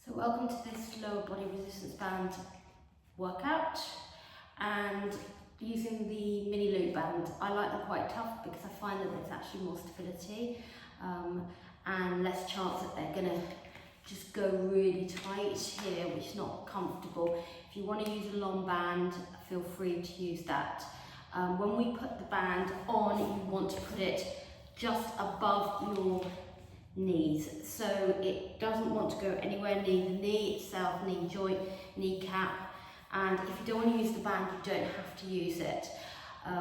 So welcome to this lower body resistance band workout, and using the mini loop band. I like them quite tough because I find that there's actually more stability and less chance that they're going to just go really tight here, which is not comfortable. If you want to use a long band, feel free to use that. When we put the band on, you want to put it just above your knees, so it doesn't want to go anywhere near the knee itself, knee joint, kneecap. And if you don't want to use the band, you don't have to use it.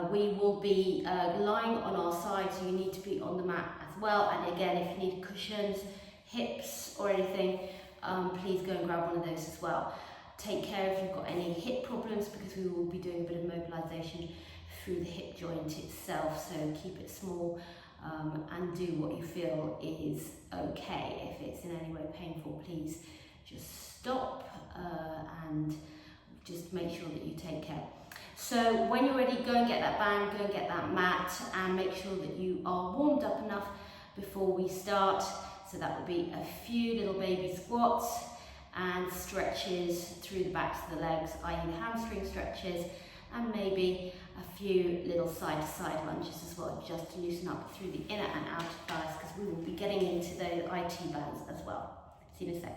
We will be lying on our side, so you need to be on the mat as well. And again, if you need cushions, hips or anything, please go and grab one of those as well. Take care if you've got any hip problems, because we will be doing a bit of mobilization through the hip joint itself, so keep it small. And do what you feel is okay. If it's in any way painful, please just stop and just make sure that you take care. So when you're ready, go and get that band, go and get that mat, and make sure that you are warmed up enough before we start. So that would be a few little baby squats and stretches through the backs of the legs, i.e. hamstring stretches, and maybe a few little side-to-side lunges as well, just to loosen up through the inner and outer thighs, because we will be getting into the IT bands as well. See you in a sec.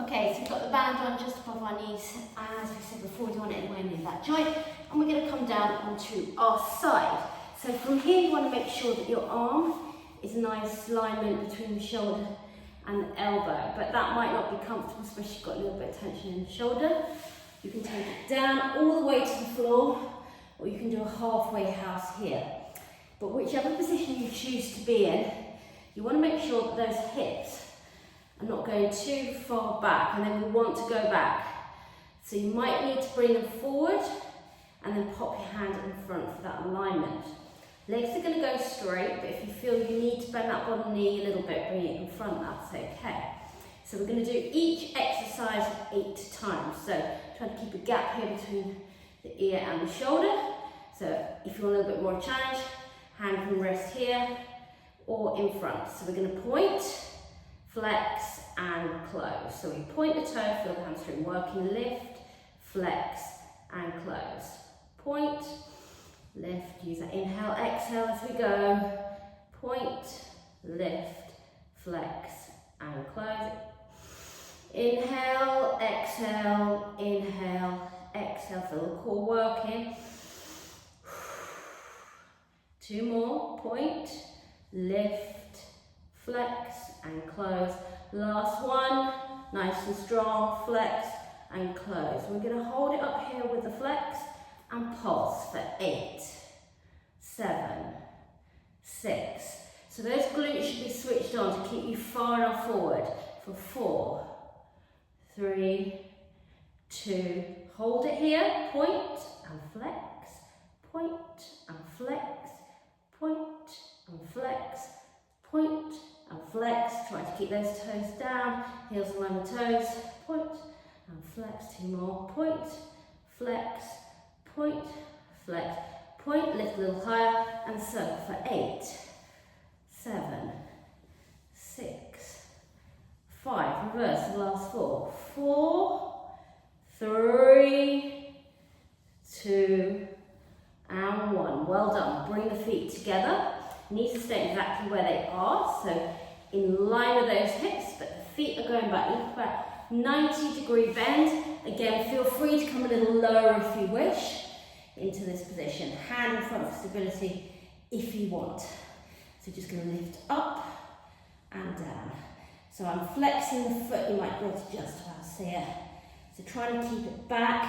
Okay, so we've got the band on just above our knees, and as we said before, we don't want it anywhere near that joint, and we're going to come down onto our side. So from here, you want to make sure that your arm is a nice alignment between the shoulder and the elbow, but that might not be comfortable, especially if you've got a little bit of tension in the shoulder. You can take it down all the way to the floor, or you can do a halfway house here. But whichever position you choose to be in, you want to make sure that those hips are not going too far back, and then we want to go back. So you might need to bring them forward and then pop your hand in front for that alignment. Legs are going to go straight, but if you feel you need to bend that bottom knee a little bit, bring it in front, that's okay. So we're going to do each exercise 8 times. So try to keep a gap here between the ear and the shoulder. So if you want a little bit more challenge, hand can rest here or in front. So we're going to point, flex and close. So we point the toe, feel the hamstring working, lift, flex and close. Point, lift, use that inhale, exhale as we go. Point, lift, flex and close. Inhale, exhale, feel the core working. 2 more, point, lift, flex and close. Last one, nice and strong, flex and close. We're going to hold it up here with the flex and pulse for 8, 7, 6. So those glutes should be switched on to keep you far enough forward for 4, 3, 2, hold it here, point and flex, point and flex, point and flex, point and flex. Try to keep those toes down, heels around the toes, point and flex. 2 more, point, flex, point, flex, point, lift a little higher and circle for 8, 7, 6, 5, reverse the last 4, 4, 3, 2, and 1. Well done. Bring the feet together. Knees to stay exactly where they are, so in line with those hips, but the feet are going back. Look about 90-degree bend. Again, feel free to come a little lower if you wish into this position. Hand in front for stability if you want. So just going to lift up and down. So I'm flexing the foot, you might be able to just about see it. So trying to keep it back.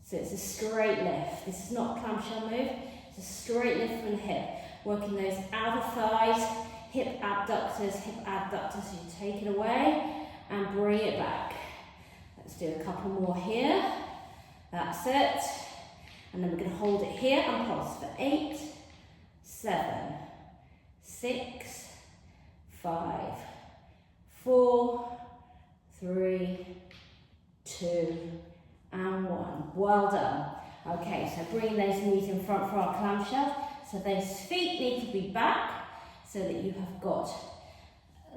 So it's a straight lift. This is not a clamshell move, it's a straight lift from the hip. Working those outer thighs, hip abductors. So you take it away and bring it back. Let's do a couple more here. That's it. And then we're going to hold it here and pulse for 8, 7, 6, 5, 4, 3, 2, and 1. Well done. Okay, so bring those knees in front for our clamshell. So those feet need to be back so that you have got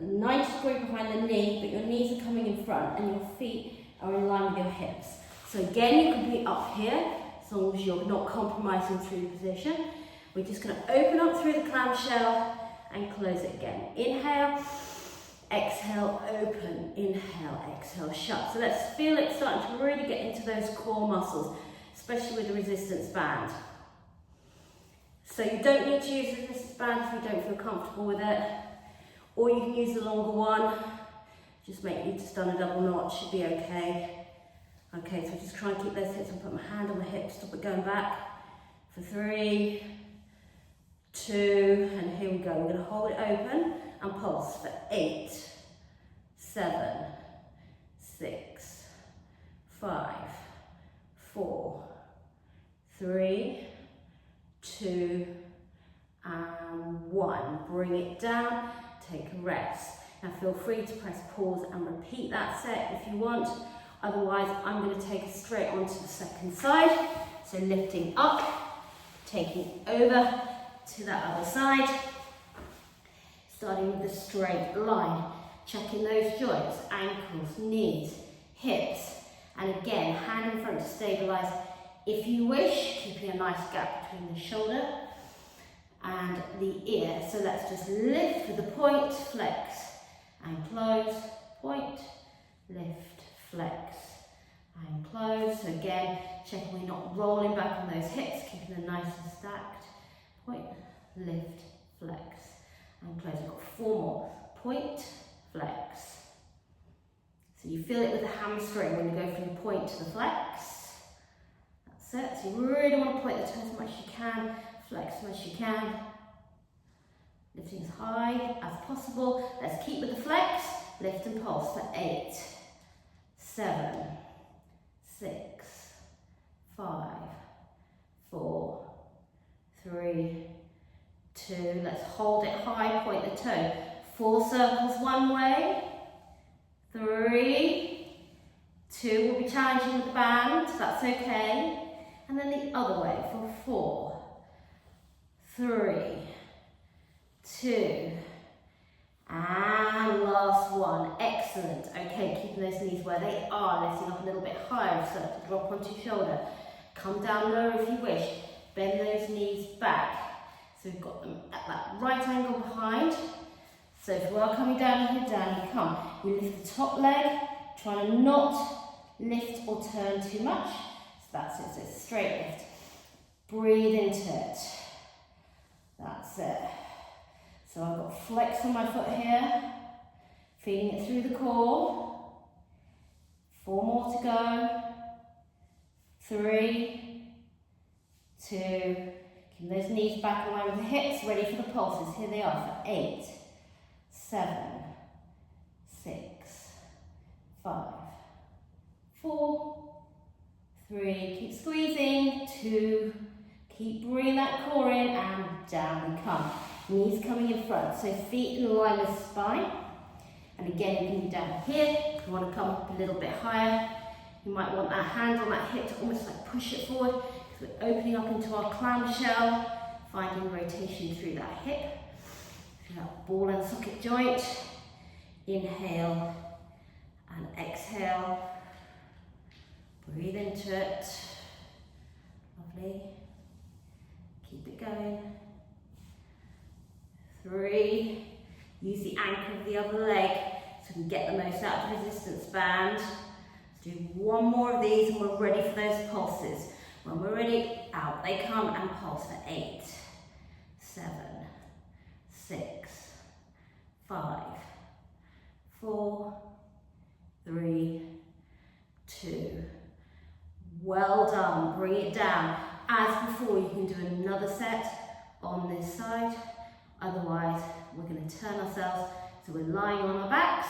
90 degree behind the knee, but your knees are coming in front and your feet are in line with your hips. So again, you can be up here, as long as you're not compromising through position. We're just going to open up through the clamshell and close it again. Inhale, exhale, open, inhale, exhale, shut. So let's feel it starting to really get into those core muscles, especially with the resistance band. So you don't need to use the resistance band if you don't feel comfortable with it, or you can use the longer one. Just make you just done a double knot, should be okay. Okay, so just try and keep those hips. I'll put my hand on my hip, stop it going back for 3, 2, and here we go. We're going to hold it open and pulse for 8, 7, 6, 5, 4, 3, 2, and 1. Bring it down, take a rest. Now feel free to press pause and repeat that set if you want. Otherwise, I'm going to take us straight onto the second side. So lifting up, taking over to that other side. Starting with the straight line. Checking those joints, ankles, knees, hips. And again, hand in front to stabilize. If you wish, keeping a nice gap between the shoulder and the ear. So let's just lift with the point, flex and close, point, lift, flex and close. So again, checking we're not rolling back on those hips, keeping them nice and stacked. Point, lift, flex and close. We've got 4 more. Point, flex. So you feel it with the hamstring when you go from the point to the flex. That's it. So you really want to point the toes as much as you can, flex as much as you can. Lifting as high as possible. Let's keep with the flex. Lift and pulse for 8, 7, 6, 5, 4, 3, 2. Let's hold it high, point the toe. 4 circles one way. 3, 2. We'll be challenging with the band, that's okay. And then the other way for 4, 3, 2, and last one. Excellent. Okay, keeping those knees where they are, lifting up a little bit higher, so to drop onto your shoulder. Come down lower if you wish. Bend those knees back. So we've got them at that right angle behind. So if we are coming down, you come. We lift the top leg, trying to not lift or turn too much. So that's it, so it's a straight lift. Breathe into it. That's it. So I've got flex on my foot here, feeling it through the core. 4 more to go. 3, 2, keep those knees back in line with the hips, ready for the pulses. Here they are for 8, 7, 6, 5, 4, 3, keep squeezing, 2, keep bringing that core in and down we come. Knees coming in front, so feet in line with spine. And again, you can be down here. If you want to come up a little bit higher, you might want that hand on that hip to almost like push it forward. So we're opening up into our clamshell, finding rotation through that hip, through that ball and socket joint. Inhale and exhale. Breathe into it. Lovely. Keep it going. 3, use the anchor of the other leg so we can get the most out of the resistance band. Let's do 1 more of these and we're ready for those pulses. When we're ready, out they come and pulse for 8, 7, 6, 5, 4, 3, 2. Well done, bring it down. As before, you can do another set on this side. Otherwise, we're going to turn ourselves so we're lying on our backs.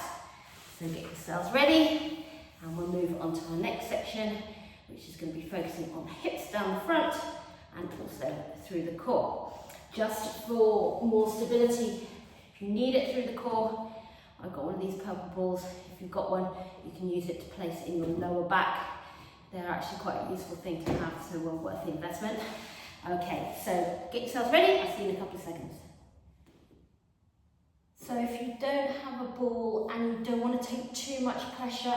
So get yourselves ready and we'll move on to our next section, which is going to be focusing on hips down the front and also through the core. Just for more stability, if you need it through the core, I've got one of these purple balls. If you've got one, you can use it to place in your lower back. They're actually quite a useful thing to have, so well worth the investment. Okay, so get yourselves ready. I'll see you in a couple of seconds. So if you don't have a ball and you don't want to take too much pressure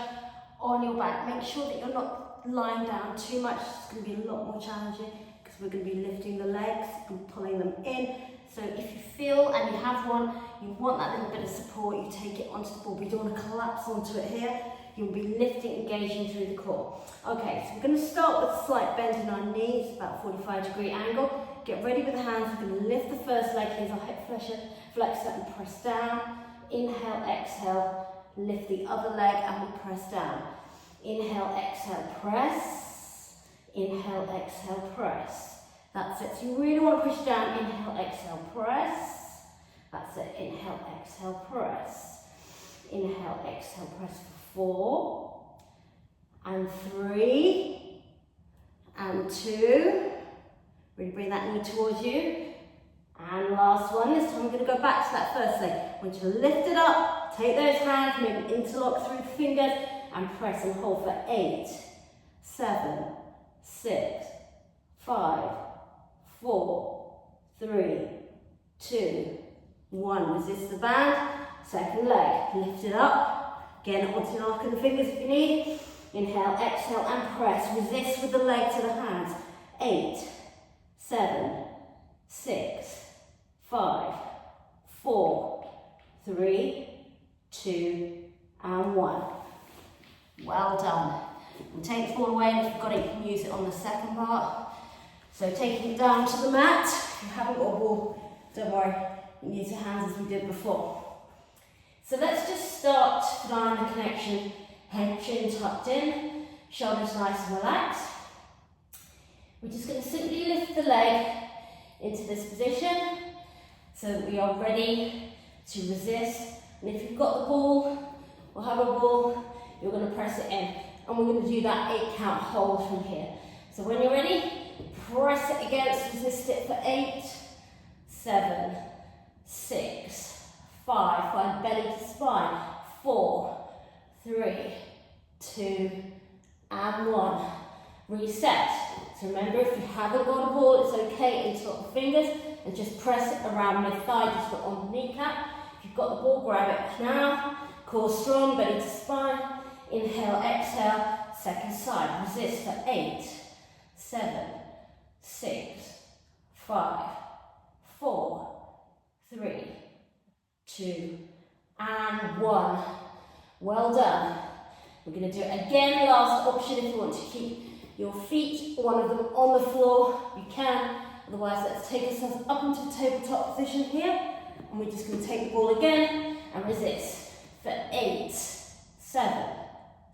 on your back, make sure that you're not lying down too much. It's going to be a lot more challenging because we're going to be lifting the legs and pulling them in. So if you feel and you have one, you want that little bit of support, you take it onto the ball, but you don't want to collapse onto it here. You'll be lifting, engaging through the core. Okay, so we're going to start with a slight bend in our knees, about 45-degree angle. Get ready with the hands. We're going to lift the first leg, here's our hip flexor and press down. Inhale, exhale, lift the other leg and we press down. Inhale, exhale, press. Inhale, exhale, press. That's it. So you really want to push down. Inhale, exhale, press. That's it. Inhale, exhale, press. Inhale, exhale, press for 4 and 3 and 2. Really bring that knee towards you. And last one. This time we're going to go back to that first leg. I want you to lift it up. Take those hands, maybe interlock through the fingers and press and hold for 8, 7, 6, 5, 4, 3, 2, 1. Resist the band. Second leg. Lift it up. Again, interlocking the fingers if you need. Inhale, exhale and press. Resist with the leg to the hands. 8, 7, 6, 5, 4, 3, 2 and 1. Well done. And take the ball away, and if you've got it, you can use it on the second part. So taking it down to the mat. If you haven't got a ball, don't worry, you can use your hands as we did before. So let's just start flying the connection. Head, chin tucked in, shoulders nice and relaxed. We're just going to simply lift the leg into this position so that we are ready to resist. And if you've got the ball or have a ball, you're going to press it in. And we're going to do that 8 count hold from here. So when you're ready, press it against, resist it for 8, 7, 6, 5, find belly to spine, 4, 3, 2, and 1. Reset. So remember, if you haven't got a ball, it's okay, interlock the fingers and just press it around mid-thigh, just put on the kneecap. If you've got the ball, grab it now. Core strong, belly to spine. Inhale, exhale, second side. Resist for 8, 7, 6, 5, 4, 3, 2, and 1. Well done. We're going to do it again. Last option, if you want to keep your feet, one of them on the floor, you can. Otherwise, let's take ourselves up into tabletop position here. And we're just going to take the ball again and resist for 8, 7,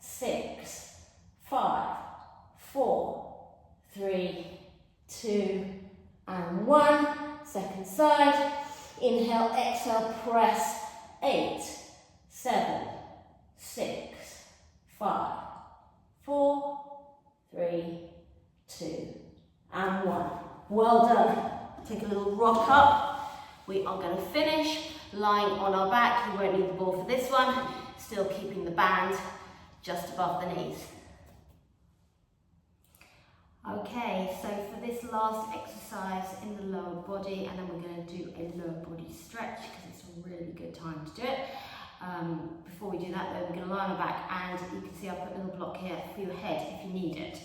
6, 5, 4, 3, 2, and 1. Second side. Inhale, exhale, press. 8, 7, 6, 5, 4, 3, 2, and 1. Well done. Take a little rock up. We are going to finish lying on our back. You won't need the ball for this one. Still keeping the band just above the knees. Okay, so for this last exercise in the lower body, and then we're going to do a lower body stretch because it's a really good time to do it. Before we do that though, we're going to lie on our back, and you can see I've put a little block here for your head if you need it.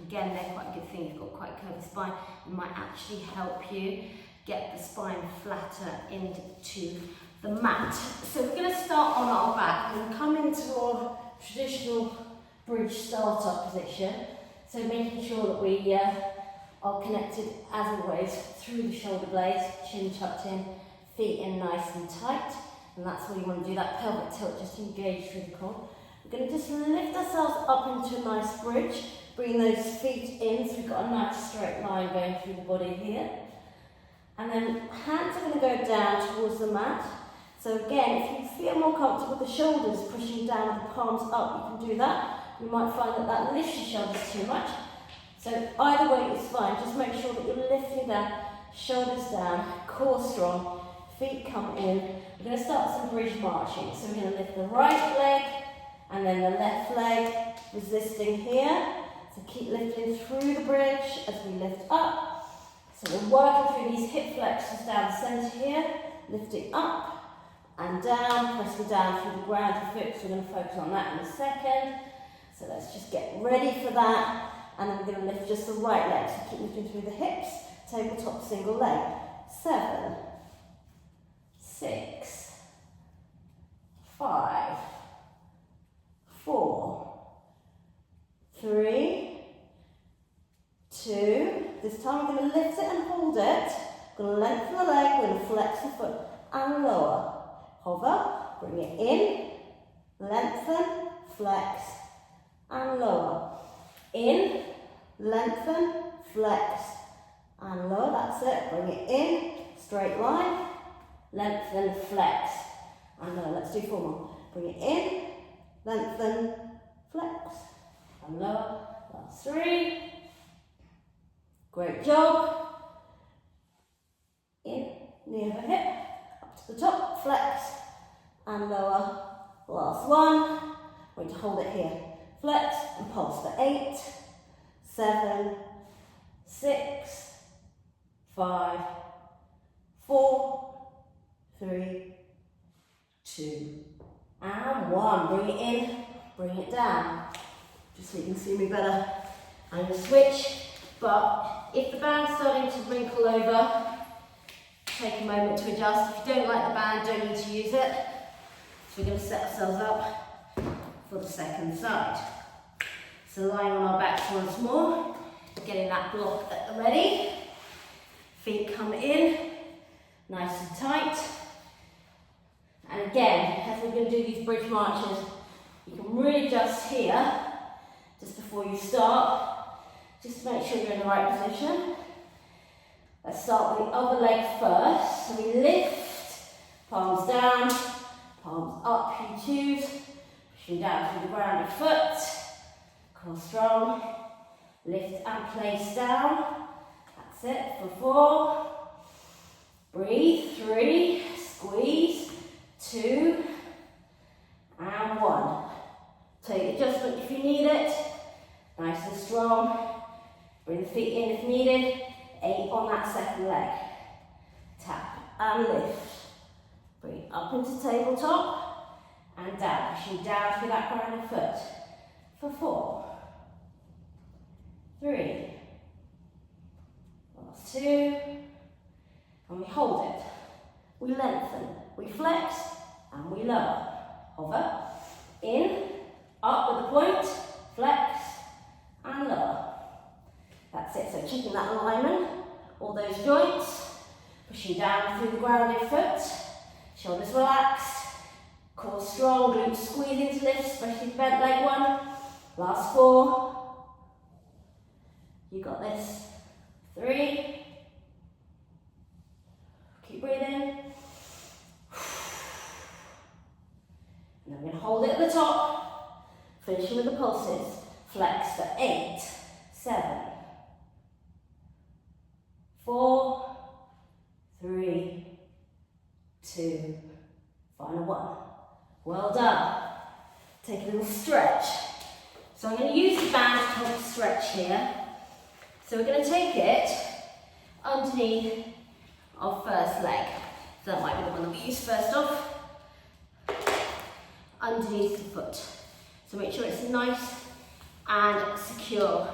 Again, they're quite a good thing. You've got quite a curvy spine. It might actually help you get the spine flatter into the mat. So we're going to start on our back and come into our traditional bridge startup position. So making sure that we are connected as always through the shoulder blades, chin tucked in, feet in nice and tight. And that's what you want to do, that pelvic tilt, just engage through the core. We're going to just lift ourselves up into a nice bridge, bring those feet in, so we've got a nice straight line going through the body here. And then hands are going to go down towards the mat. So again, if you feel more comfortable with the shoulders pushing down, the palms up, you can do that. You might find that that lifts your shoulders too much. So either way is fine, just make sure that you're lifting down, shoulders down, core strong, feet come in. We're going to start some bridge marching. So we're going to lift the right leg and then the left leg, resisting here. So keep lifting through the bridge as we lift up. So we're working through these hip flexors down the centre here, lifting up and down, pressing down through the ground foot. So we're going to focus on that in a second. So let's just get ready for that. And then we're going to lift just the right leg. So keep lifting through the hips, tabletop single leg. 7, 6, 5, 4, 3, 2. This time we're going to lift it and hold it. We're going to lengthen the leg, we're going to flex the foot and lower. Hover, bring it in, lengthen, flex and lower. In, lengthen, flex and lower. That's it. Bring it in, straight line, lengthen, flex and lower. Let's do 4 more. Bring it in, lengthen, flex and lower. Last 3. Great job. In, knee over hip, up to the top, flex and lower. Last 1. We're going to hold it here. Flex and pulse for 8, 7, 6, 5, 4, 3, 2, and 1. Bring it in, bring it down. Just so you can see me better. I'm going to switch, but if the band's starting to wrinkle over, take a moment to adjust. If you don't like the band, don't need to use it. So we're going to set ourselves up for the second side. So lying on our backs once more, getting that block at the ready. Feet come in, nice and tight. And again, as we're going to do these bridge marches, you can really adjust here, just before you start, just to make sure you're in the right position. Let's start with the other leg first. So we lift, palms down, palms up, you choose. Pushing down through the grounded foot. Core strong. Lift and place down. That's it for 4. Breathe. 3. Squeeze. 2. And 1. Take adjustment if you need it. Nice and strong. Bring the feet in if needed. 8 on that second leg. Tap and lift. Bring up into tabletop and down. Pushing down through that grounded foot for 4, 3, last 2, and we hold it. We lengthen, we flex, and we lower. Hover, in, up with the point, flex, and lower. That's it, so checking that alignment, all those joints, pushing down through the grounded foot, shoulders relaxed, core strong, glutes squeezing to lift, especially the bent leg one. Last 4, you got this. 3, keep breathing. And then we're going to hold it at the top, finishing with the pulses. Flex for 8, 7, 4, 3, 2, final 1. Well done. Take a little stretch. So I'm going to use the band to help stretch here. So we're going to take it underneath our first leg. So that might be the one that we use first off. Underneath the foot. So make sure it's nice and secure.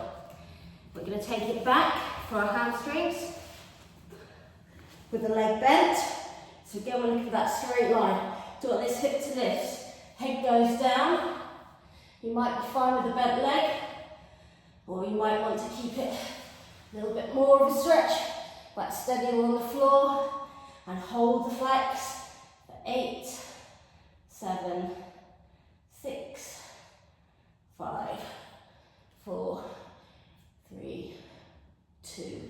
We're going to take it back for our hamstrings with the leg bent. So again, we're looking for that straight line. Do want this hip to lift. Head goes down. You might be fine with the bent leg, or you might want to keep it a little bit more of a stretch, like steady on the floor, and hold the flex for 8, 7, 6, 5, 4, 3, 2,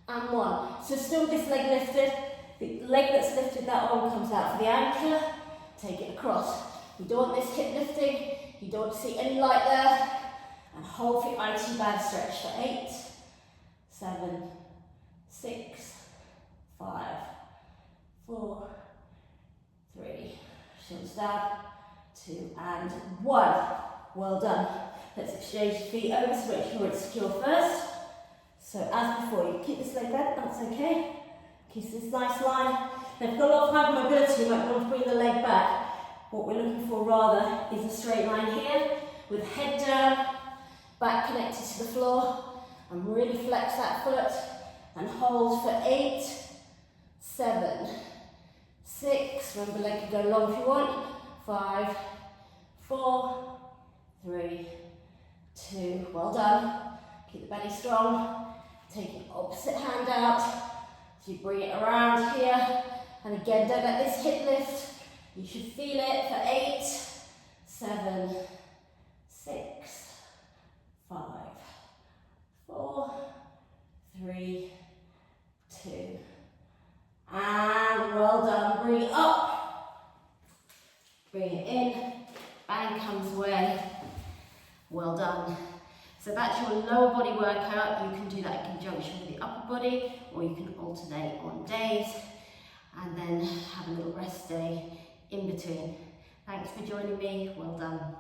and 1. So still this leg lifted. The leg that's lifted, that arm comes out for the anchor. Take it across. You don't want this hip lifting. You don't want to see any light there. And hold for your IT band stretch for 8, 7, 6, 5, 4, 3. Shoulders down. 2 and 1. Well done. Let's exchange the feet over to make sure it's secure first. So as before, you keep this leg bent, that's okay. Keep this nice line. Now, if you've got a lot of hypermobility, you might want to bring the leg back. What we're looking for rather is a straight line here, with head down, back connected to the floor, and really flex that foot, and hold for 8, 7, 6, remember leg can go long if you want, 5, 4, 3, 2, well done. Keep the belly strong. Take your opposite hand out. So you bring it around here. And again, don't let this hip lift. You should feel it for 8, 7, 6, 5, 4, 3, 2. And well done. Bring it up. Bring it in. Bang comes away. Well done. So that's your lower body workout. You can do that in conjunction with the upper body, or you can alternate on days and then have a little rest day in between. Thanks for joining me. Well done.